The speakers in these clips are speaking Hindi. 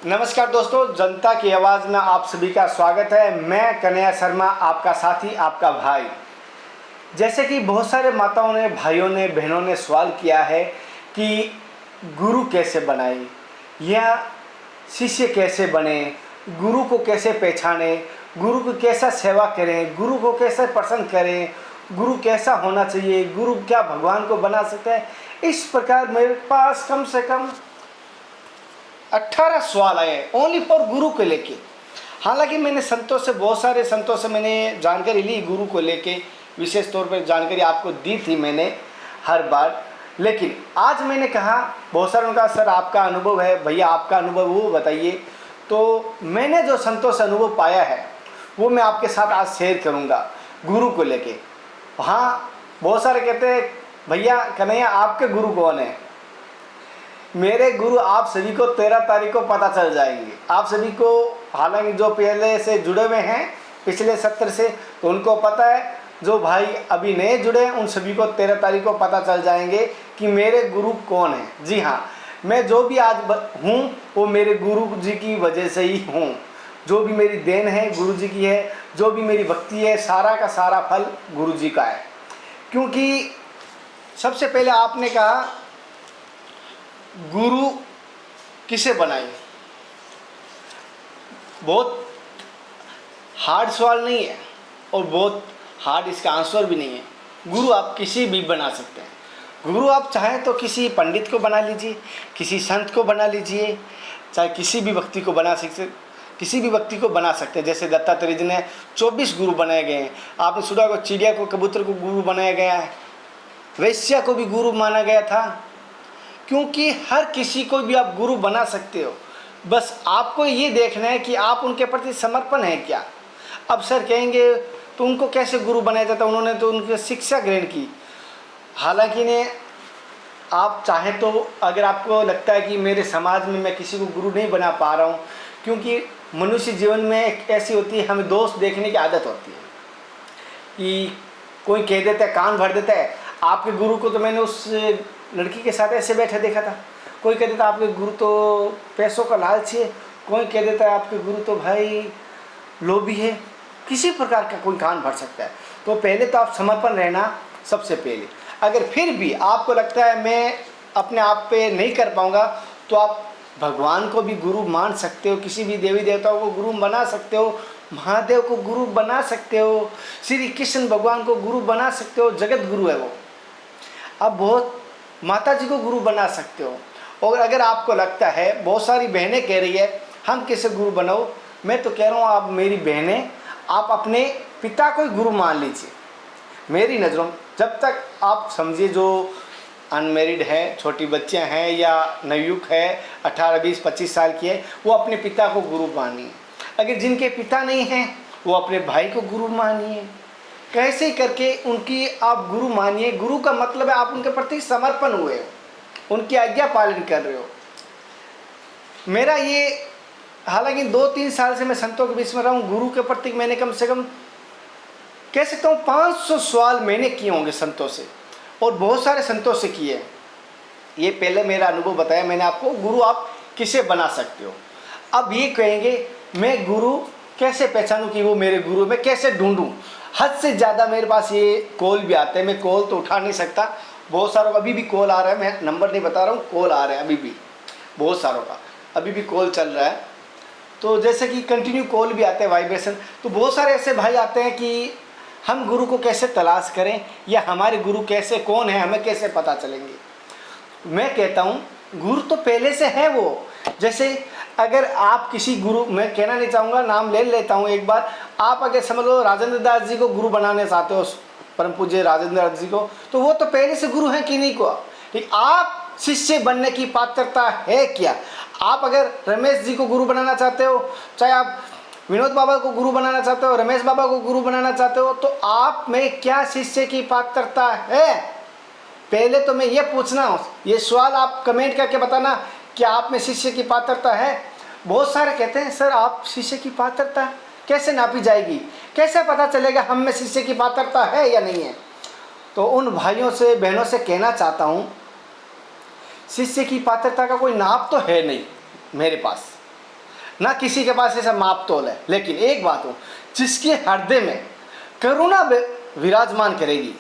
नमस्कार दोस्तों, जनता की आवाज़ में आप सभी का स्वागत है। मैं कन्हैया शर्मा, आपका साथी, आपका भाई। जैसे कि बहुत सारे माताओं ने, भाइयों ने, बहनों ने सवाल किया है कि गुरु कैसे बनाए या शिष्य कैसे बने, गुरु को कैसे पहचाने, गुरु को कैसा सेवा करें, गुरु को कैसे पसंद करें, गुरु कैसा होना चाहिए, गुरु क्या भगवान को बना सकता है। इस प्रकार मेरे पास कम से कम 18 सवाल आए ओनली फॉर गुरु को लेके। हालांकि मैंने संतों से, बहुत सारे संतों से मैंने जानकारी ली गुरु को लेके, विशेष तौर पर जानकारी आपको दी थी मैंने हर बार। लेकिन आज मैंने कहा, बहुत सारों ने कहा सर आपका अनुभव है, भैया आपका अनुभव वो बताइए। तो मैंने जो संतों से अनुभव पाया है वो मैं आपके साथ आज शेयर करूँगा गुरु को लेके। हाँ, बहुत सारे कहते हैं भैया कन्हैया आपके गुरु कौन है। मेरे गुरु आप सभी को 13 तारीख को पता चल जाएंगे। आप सभी को, हालांकि जो पहले से जुड़े हुए हैं पिछले सत्र से, तो उनको पता है। जो भाई अभी नए जुड़े हैं उन सभी को 13 तारीख को पता चल जाएंगे कि मेरे गुरु कौन है। जी हाँ, मैं जो भी आज हूँ वो मेरे गुरु जी की वजह से ही हूँ। जो भी मेरी देन है गुरु जी की है, जो भी मेरी भक्ति है सारा का सारा फल गुरु जी का है। क्योंकि सबसे पहले आपने कहा गुरु किसे बनाए। बहुत हार्ड सवाल नहीं है और बहुत हार्ड इसका आंसर भी नहीं है। गुरु आप किसी भी बना सकते हैं। गुरु आप चाहें तो किसी पंडित को बना लीजिए, किसी संत को बना लीजिए, चाहे किसी भी व्यक्ति को बना सकते, किसी भी व्यक्ति को बना सकते हैं। जैसे दत्तात्रेय जी ने 24 गुरु बनाए गए हैं। आपने सुना को चिड़िया को, कबूतर को गुरु बनाया गया है, वैश्या को भी गुरु माना गया था। क्योंकि हर किसी को भी आप गुरु बना सकते हो, बस आपको ये देखना है कि आप उनके प्रति समर्पण है क्या। अब सर कहेंगे तो उनको कैसे गुरु बनाया जाता, उन्होंने तो उनकी शिक्षा ग्रहण की। हालांकि ने आप चाहें तो, अगर आपको लगता है कि मेरे समाज में मैं किसी को गुरु नहीं बना पा रहा हूँ, क्योंकि मनुष्य जीवन में एक ऐसी होती है, हमें दोष देखने की आदत होती है कि कोई कह देता है, कान भर देता है आपके गुरु को तो मैंने उस लड़की के साथ ऐसे बैठे देखा था। कोई कह देता है आपके गुरु तो पैसों का लालची है, कोई कह देता है आपके गुरु तो भाई लोभी है। किसी प्रकार का कोई कान भर सकता है। तो पहले तो आप समर्पण रहना सबसे पहले। अगर फिर भी आपको लगता है मैं अपने आप पे नहीं कर पाऊँगा, तो आप भगवान को भी गुरु मान सकते हो, किसी भी देवी देवताओं को गुरु बना सकते हो, महादेव को गुरु बना सकते हो, श्री कृष्ण भगवान को गुरु बना सकते हो, जगत गुरु है वो। आप बहुत माता जी को गुरु बना सकते हो। और अगर आपको लगता है, बहुत सारी बहनें कह रही है हम कैसे गुरु बनाओ, मैं तो कह रहा हूँ आप मेरी बहनें, आप अपने पिता को ही गुरु मान लीजिए। मेरी नज़रों में जब तक आप समझिए, जो अनमेरिड है, छोटी बच्चियाँ हैं या नवयुवक है, 18, 20, 25 साल की है, वो अपने पिता को गुरु मानिए। अगर जिनके पिता नहीं हैं वो अपने भाई को गुरु मानिए। कैसे करके उनकी आप गुरु मानिए। गुरु का मतलब है आप उनके प्रति समर्पण हुए हो, उनकी आज्ञा पालन कर रहे हो। मेरा ये, हालांकि 2-3 साल से मैं संतों के बीच में रहा हूँ, गुरु के प्रति मैंने कम से कम कह सकता हूँ 500 सवाल मैंने किए होंगे संतों से, और बहुत सारे संतों से किए। ये पहले मेरा अनुभव बताया मैंने आपको, गुरु आप किसे बना सकते हो। अब ये कहेंगे मैं गुरु कैसे पहचानूं कि वो मेरे गुरु, मैं कैसे ढूंढूं। हद से ज़्यादा मेरे पास ये कॉल भी आते हैं, मैं कॉल तो उठा नहीं सकता। बहुत सारों का अभी भी कॉल आ रहा है, मैं नंबर नहीं बता रहा हूँ, कॉल आ रहा है अभी भी, बहुत सारों का अभी भी कॉल चल रहा है। तो जैसे कि कंटिन्यू कॉल भी आते हैं, वाइब्रेशन। तो बहुत सारे ऐसे भाई आते हैं कि हम गुरु को कैसे तलाश करें, या हमारे गुरु कैसे, कौन है, हमें कैसे पता चलेंगे। मैं कहता हूँ गुरु तो पहले से है वो। जैसे अगर आप किसी गुरु, मैं कहना नहीं चाहूँगा, नाम ले लेता हूँ एक बार, आप अगर समझ लो राजेंद्र दास जी को गुरु बनाने चाहते हो, परम पूज्य राजेंद्र दास जी को, तो वो तो पहले से गुरु हैं किन्हीं को। ठीक, आप शिष्य बनने की पात्रता है क्या। आप अगर रमेश जी को गुरु बनाना चाहते हो, चाहे आप विनोद बाबा को गुरु बनाना चाहते हो, रमेश बाबा को गुरु बनाना चाहते हो, तो आप में क्या शिष्य की पात्रता है। पहले तो मैं ये पूछना हूँ, ये सवाल आप कमेंट करके बताना, क्या आप में शिष्य की पात्रता है। बहुत सारे कहते हैं सर आप शिष्य की पात्रता कैसे नापी जाएगी, कैसे पता चलेगा हम में शिष्य की पात्रता है या नहीं है। तो उन भाइयों से, बहनों से कहना चाहता हूँ, शिष्य की पात्रता का कोई नाप तो है नहीं मेरे पास। ना किसी के पास ऐसा माप तोल है। लेकिन एक बात हो, जिसके हृदय में करुणा विराजमान करेगी,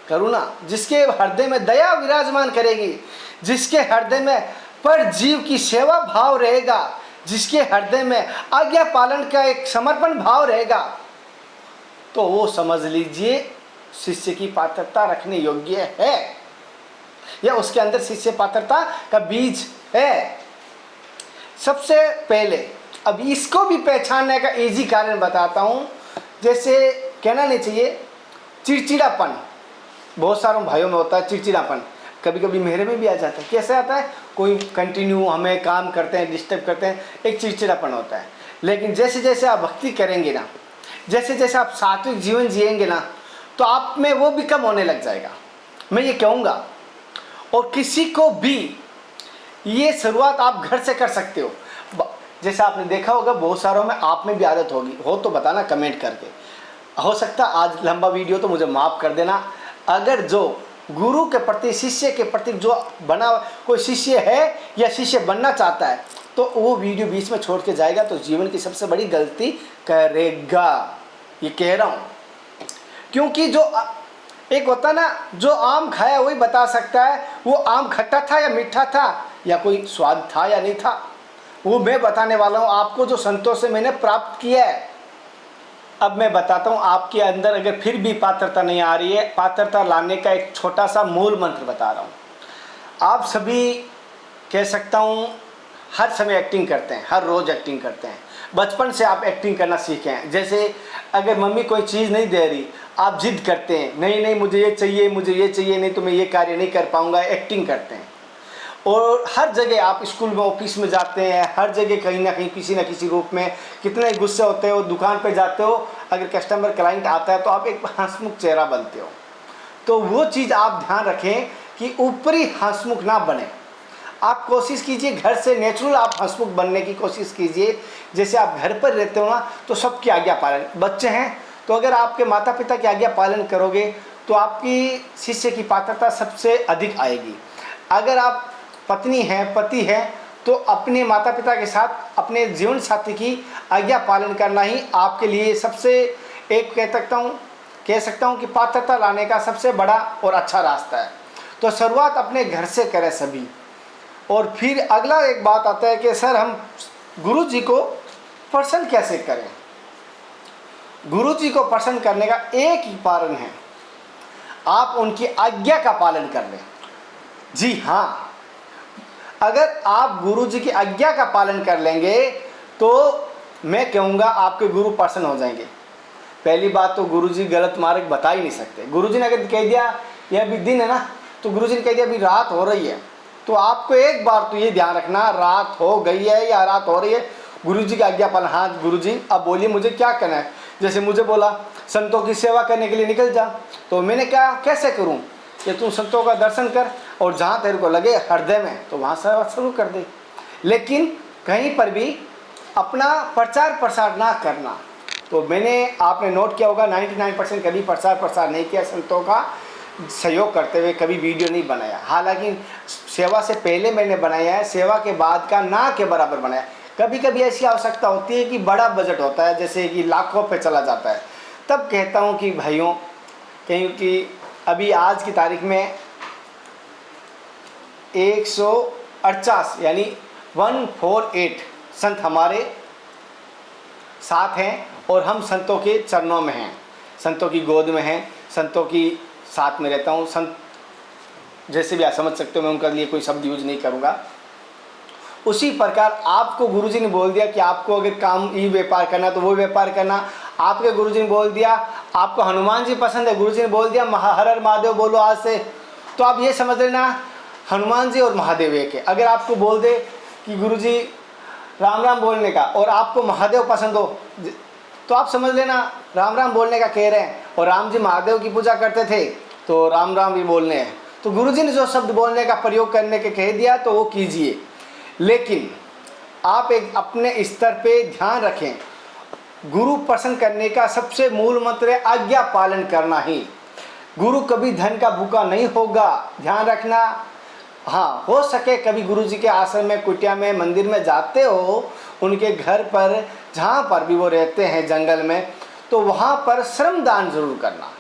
करुणा, जिसके हृदय में दया विराजमान करेगी, जिसके हृदय में पर जीव की सेवा भाव रहेगा, जिसके हृदय में आज्ञा पालन का एक समर्पण भाव रहेगा, तो वो समझ लीजिए शिष्य की पात्रता रखने योग्य है, या उसके अंदर शिष्य पात्रता का बीज है। सबसे पहले अब इसको भी पहचानने का इजी कारण बताता हूँ। जैसे कहना नहीं चाहिए चिड़चिड़ापन, बहुत सारों भाइयों में होता है चिड़चिड़ापन, कभी कभी मेरे में भी आ जाता है। कैसे आता है? कोई कंटिन्यू हमें काम करते हैं, डिस्टर्ब करते हैं, एक चिड़चिड़ापन होता है। लेकिन जैसे जैसे आप भक्ति करेंगे ना, जैसे जैसे आप सात्विक जीवन जिएंगे ना, तो आप में वो भी कम होने लग जाएगा, मैं ये कहूँगा। और किसी को भी ये शुरुआत आप घर से कर सकते हो। जैसे आपने देखा होगा बहुत सारों में, आप में भी आदत होगी, हो तो बताना कमेंट करके। हो सकता आज लंबा वीडियो तो मुझे माफ़ कर देना। अगर जो गुरु के प्रति, शिष्य के प्रति जो बना कोई शिष्य है या शिष्य बनना चाहता है, तो वो वीडियो बीच में छोड़ के जाएगा तो जीवन की सबसे बड़ी गलती करेगा, ये कह रहा हूँ। क्योंकि जो एक होता ना, जो आम खाया वही बता सकता है वो आम खट्टा था या मीठा था, या कोई स्वाद था या नहीं था, वो मैं बताने वाला हूँ आपको, जो संतों से मैंने प्राप्त किया है। अब मैं बताता हूँ आपके अंदर अगर फिर भी पात्रता नहीं आ रही है, पात्रता लाने का एक छोटा सा मूल मंत्र बता रहा हूँ। आप सभी कह सकता हूँ हर समय एक्टिंग करते हैं, हर रोज़ एक्टिंग करते हैं, बचपन से आप एक्टिंग करना सीखे हैं। जैसे अगर मम्मी कोई चीज़ नहीं दे रही, आप जिद करते हैं, नहीं नहीं मुझे ये चाहिए, मुझे ये चाहिए, नहीं तो मैं ये कार्य नहीं कर पाऊँगा, एक्टिंग करते हैं। और हर जगह आप स्कूल में, ऑफिस में जाते हैं, हर जगह कहीं ना कहीं किसी न किसी रूप में कितने गुस्से होते हो, दुकान पे जाते हो, अगर कस्टमर क्लाइंट आता है तो आप एक हंसमुख चेहरा बनते हो। तो वो चीज़ आप ध्यान रखें कि ऊपरी हंसमुख ना बने। आप कोशिश कीजिए घर से नेचुरल आप हंसमुख बनने की कोशिश कीजिए। जैसे आप घर पर रहते हो ना, तो सबकी आज्ञा पालन, बच्चे हैं तो अगर आपके माता पिता की आज्ञा पालन करोगे तो आपकी शिष्य की पात्रता सबसे अधिक आएगी। अगर आप पत्नी हैं, पति है, तो अपने माता पिता के साथ अपने जीवन साथी की आज्ञा पालन करना ही आपके लिए सबसे एक कह सकता हूँ कि पात्रता लाने का सबसे बड़ा और अच्छा रास्ता है। तो शुरुआत अपने घर से करें सभी। और फिर अगला एक बात आता है कि सर हम गुरु जी को प्रसन्न कैसे करें? गुरु जी को प्रसन्न करने का एक ही कारण है, आप उनकी आज्ञा का पालन कर लें। जी हाँ, अगर आप गुरु जी की आज्ञा का पालन कर लेंगे तो मैं कहूँगा आपके गुरु प्रसन्न हो जाएंगे। पहली बात तो गुरु जी गलत मार्ग बता ही नहीं सकते। गुरु जी ने अगर कह दिया यह अभी दिन है ना, तो गुरु जी ने कह दिया अभी रात हो रही है, तो आपको एक बार तो ये ध्यान रखना, रात हो गई है या रात हो रही है, गुरु जी की आज्ञा पालन। हाँ गुरु जी अब बोलिए मुझे क्या करना है। जैसे मुझे बोला संतों की सेवा करने के लिए निकल जा, तो मैंने क्या कैसे करूँ कि तू संतों का दर्शन कर और जहाँ तेरे को लगे हृदय में तो वहाँ सेवा शुरू कर दे। लेकिन कहीं पर भी अपना प्रचार प्रसार ना करना। तो आपने नोट किया होगा 99% कभी प्रचार प्रसार नहीं किया, संतों का सहयोग करते हुए कभी वीडियो नहीं बनाया। हालांकि सेवा से पहले मैंने बनाया है, सेवा के बाद का ना के बराबर बनाया। कभी कभी ऐसी आवश्यकता होती है कि बड़ा बजट होता है, जैसे कि लाखों पे चला जाता है, तब कहता हूँ कि भाइयों, क्योंकि अभी आज की तारीख में 148 यानी 148 संत हमारे साथ हैं और हम संतों के चरणों में हैं, संतों की गोद में हैं, संतों की साथ में रहता हूँ। संत जैसे भी आप समझ सकते हो, मैं उनका लिए कोई शब्द यूज नहीं करूँगा। उसी प्रकार आपको गुरुजी ने बोल दिया कि आपको अगर काम ये व्यापार करना तो वो व्यापार करना। आपके गुरुजी ने बोल दिया आपको हनुमान जी पसंद है, गुरुजी ने बोल दिया हर हर महादेव बोलो आज से, तो आप ये समझ लेना हनुमान जी और महादेव एक है। अगर आपको बोल दे कि गुरुजी राम राम बोलने का और आपको महादेव पसंद हो, तो आप समझ लेना राम राम बोलने का कह रहे हैं, और राम जी महादेव की पूजा करते थे तो राम राम भी बोलने हैं। तो गुरुजी ने जो शब्द बोलने का प्रयोग करने के कह दिया तो वो कीजिए। लेकिन आप एक अपने स्तर पे ध्यान रखें, गुरु प्रसन्न करने का सबसे मूल मंत्र है आज्ञा पालन करना ही। गुरु कभी धन का भूखा नहीं होगा, ध्यान रखना। हाँ, हो सके कभी गुरु जी के आश्रम में, कुटिया में, मंदिर में जाते हो उनके घर पर जहाँ पर भी वो रहते हैं जंगल में, तो वहाँ पर श्रमदान जरूर करना।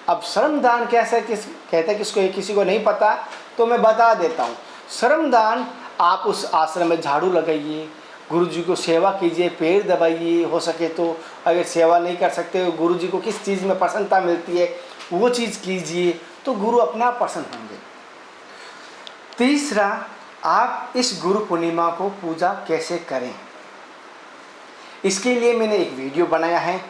अब श्रमदान कैसे कहते हैं किसी को नहीं पता, तो मैं बता देता हूँ। श्रमदान, आप उस आश्रम में झाड़ू लगाइए, गुरु जी को सेवा कीजिए, पेड़ दबाइए, हो सके तो अगर सेवा नहीं कर सकते गुरु जी को किस चीज़ में प्रसन्नता मिलती है वो चीज़ कीजिए, तो गुरु अपना प्रसन्न होंगे। तीसरा, आप इस गुरु पूर्णिमा को पूजा कैसे करें, इसके लिए मैंने एक वीडियो बनाया है,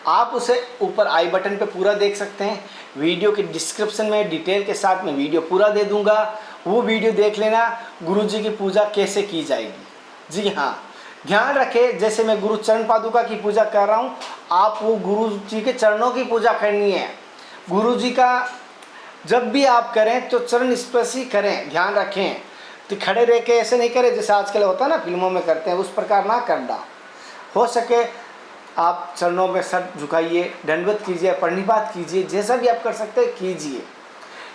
आप उसे ऊपर आई बटन पे पूरा देख सकते हैं। वीडियो के डिस्क्रिप्शन में डिटेल के साथ मैं वीडियो पूरा दे दूंगा, वो वीडियो देख लेना, गुरु जी की पूजा कैसे की जाएगी। जी हाँ, ध्यान रखें, जैसे मैं गुरु चरण पादुका की पूजा कर रहा हूँ, आप वो गुरु जी के चरणों की पूजा करनी है। गुरु जी का जब भी आप करें तो चरण स्पर्श ही करें, ध्यान रखें। तो खड़े रह के ऐसे नहीं करें जैसे आजकल होता है ना, फिल्मों में करते हैं, उस प्रकार ना करना। हो सके आप चरणों में सर झुकाइए, दंडवत कीजिए, प्रणिपात कीजिए, जैसा भी आप कर सकते हैं कीजिए।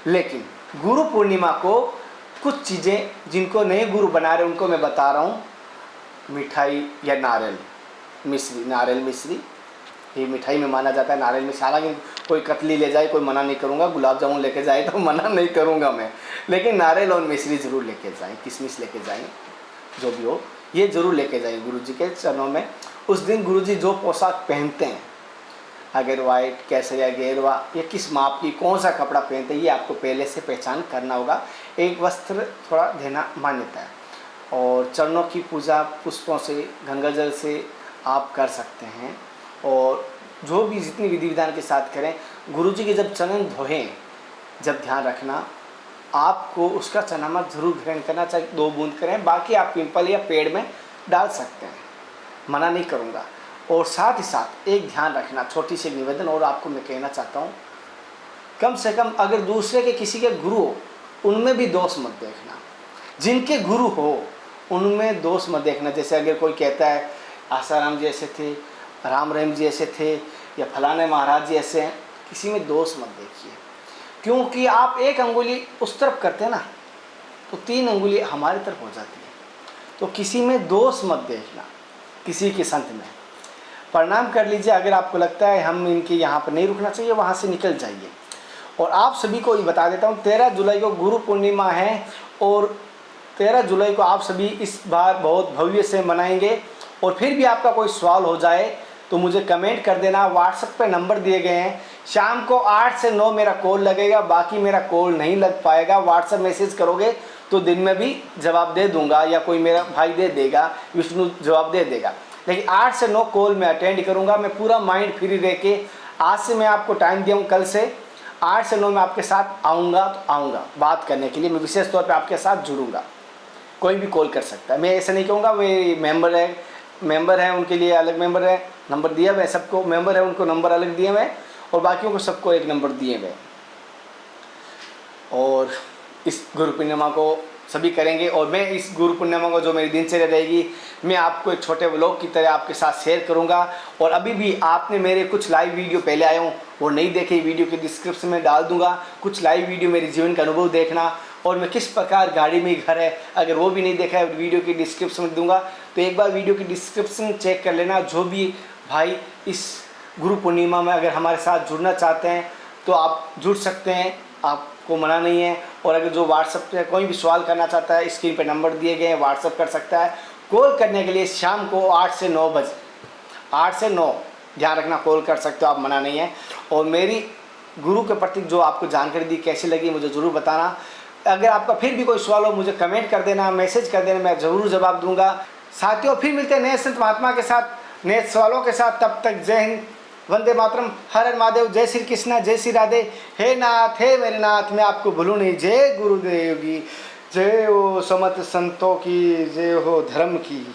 लेकिन गुरु पूर्णिमा को कुछ चीज़ें जिनको नए गुरु बना रहे उनको मैं बता रहा हूँ, मिठाई या नारियल मिश्री, नारियल मिश्री ये मिठाई में माना जाता है, नारियल मिश्री। हालांकि कोई कतली ले जाए कोई मना नहीं करूँगा, गुलाब जामुन लेके जाए तो मना नहीं करूँगा मैं, लेकिन नारियल और मिश्री ज़रूर लेके जाएँ, किशमिश लेके जाएँ, जो भी हो ये ज़रूर लेके जाएँ गुरु जी के चरणों में। उस दिन गुरु जी जो पोशाक पहनते हैं, अगर वाइट, केसरिया, गेरुआ, या किस माप की कौन सा कपड़ा पहनते हैं, ये आपको पहले से पहचान करना होगा। एक वस्त्र थोड़ा देना मान्यता है। और चरणों की पूजा पुष्पों से, गंगा जल से आप कर सकते हैं, और जो भी जितनी विधि विधान के साथ करें। गुरु जी के जब चरण धोएं, जब ध्यान रखना आपको उसका चरणामृत जरूर ग्रहण करना, चाहे 2 बूंद करें, बाकी आप पिंपल या पेड़ में डाल सकते हैं, मना नहीं करूँगा। और साथ ही साथ एक ध्यान रखना, छोटी सी निवेदन और आपको मैं कहना चाहता हूँ, कम से कम अगर दूसरे के किसी के गुरु हो उनमें भी दोष मत देखना, जिनके गुरु हो उनमें दोष मत देखना। जैसे अगर कोई कहता है आसाराम जी ऐसे थे, राम रहीम जी ऐसे थे, या फलाने महाराज जी ऐसे हैं, किसी में दोष मत देखिए, क्योंकि आप एक अंगुली उस तरफ करते हैं ना, तो 3 अंगुली हमारी तरफ हो जाती है। तो किसी में दोष मत देखना, किसी के संत में प्रणाम कर लीजिए। अगर आपको लगता है हम इनके यहाँ पर नहीं रुकना चाहिए, वहाँ से निकल जाइए। और आप सभी को ये बता देता हूँ, 13 जुलाई को गुरु पूर्णिमा है, और 13 जुलाई को आप सभी इस बार बहुत भव्य से मनाएंगे। और फिर भी आपका कोई सवाल हो जाए तो मुझे कमेंट कर देना, व्हाट्सएप पे नंबर दिए गए हैं। शाम को 8 से 9 मेरा कॉल लगेगा, बाकी मेरा कॉल नहीं लग पाएगा। व्हाट्सएप मैसेज करोगे तो दिन में भी जवाब दे दूंगा, या कोई मेरा भाई दे देगा, विष्णु जवाब दे देगा। लेकिन 8 से 9 कॉल मैं अटेंड करूंगा। मैं पूरा माइंड फ्री रह के, आज से मैं आपको टाइम दिया हूँ, कल से 8 से 9 मैं आपके साथ आऊँगा, तो आऊँगा बात करने के लिए। मैं विशेष तौर पर आपके साथ जुड़ूंगा। कोई भी कॉल कर सकता है, मैं ऐसा नहीं कहूँगा वे मेंबर है उनके लिए अलग मेंबर है, नंबर दिया हुआ है। सबको मेंबर है उनको नंबर अलग दिए हुए, और बाकियों को सबको एक नंबर दिए हुए। और इस गुरु पूर्णिमा को सभी करेंगे, और मैं इस गुरु पूर्णिमा को जो मेरी दिनचर्या रहेगी, मैं आपको एक छोटे व्लॉग की तरह आपके साथ शेयर करूंगा। और अभी भी आपने मेरे कुछ लाइव वीडियो पहले आए हों वो नहीं देखे, वीडियो के डिस्क्रिप्शन में डाल दूंगा, कुछ लाइव वीडियो मेरे जीवन का अनुभव देखना। और मैं किस प्रकार गाड़ी में घर है, अगर वो भी नहीं देखा है, वीडियो की डिस्क्रिप्शन में दूंगा, तो एक बार वीडियो की डिस्क्रिप्शन चेक कर लेना। जो भी भाई इस गुरु पूर्णिमा में अगर हमारे साथ जुड़ना चाहते हैं तो आप जुड़ सकते हैं, आपको मना नहीं है। और अगर जो व्हाट्सएप पे कोई भी सवाल करना चाहता है, स्क्रीन पे नंबर दिए गए हैं, व्हाट्सएप कर सकता है। कॉल करने के लिए शाम को 8 से 9 बजे, 8 से 9 ध्यान रखना, कॉल कर सकते हो आप, मना नहीं है। और मेरी गुरु के प्रति जो आपको जानकारी दी कैसी लगी मुझे ज़रूर बताना। अगर आपका फिर भी कोई सवाल हो मुझे कमेंट कर देना, मैसेज कर देना, मैं ज़रूर जवाब दूंगा। साथियों, फिर मिलते हैं नए संत महात्मा के साथ, नए सवालों के साथ। तब तक जय हिंद, वंदे मातरम, हर हर महादेव, जय श्री कृष्णा, जय श्री राधे। हे नाथ, हे मेरे नाथ, मैं आपको भूलूं नहीं। जय गुरुदेव की जय हो, समत संतों की जय हो, धर्म की।